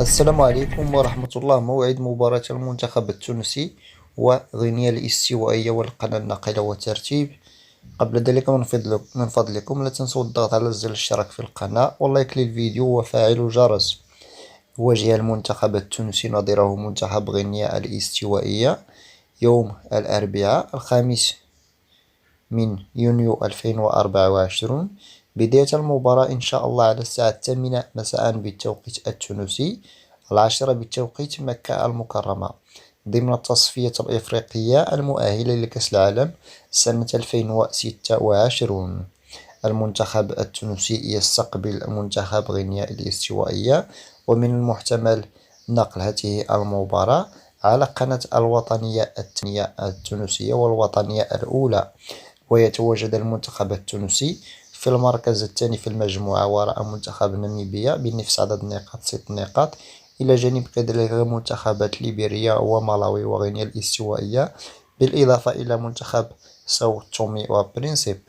السلام عليكم ورحمة الله. موعد مباراة المنتخب التونسي وغينيا الاستوائية والقناة الناقلة والترتيب. قبل ذلك من فضلكم لا تنسوا الضغط على زر الاشتراك في القناة واللايك للفيديو وفعل الجرس. يواجه المنتخب التونسي نظيره منتخب غينيا الاستوائية يوم الأربعاء 5 يونيو 2024. بداية المباراة إن شاء الله على الساعة 8 مساء بالتوقيت التونسي، 10 بالتوقيت مكة المكرمة، ضمن التصفية الإفريقية المؤهلة لكأس العالم سنة 2026. المنتخب التونسي يستقبل منتخب غينيا الاستوائية، ومن المحتمل نقل هذه المباراة على قناة الوطنية الثانية التونسية والوطنية الأولى. ويتواجد المنتخب التونسي في المركز الثاني في المجموعة وراء منتخب ناميبيا بنفس عدد النقاط 6 نقاط، إلى جانب كذلك منتخبات ليبيريا ومالاوي وغينيا الاستوائية، بالإضافة إلى منتخب ساو تومي وبرينسيب.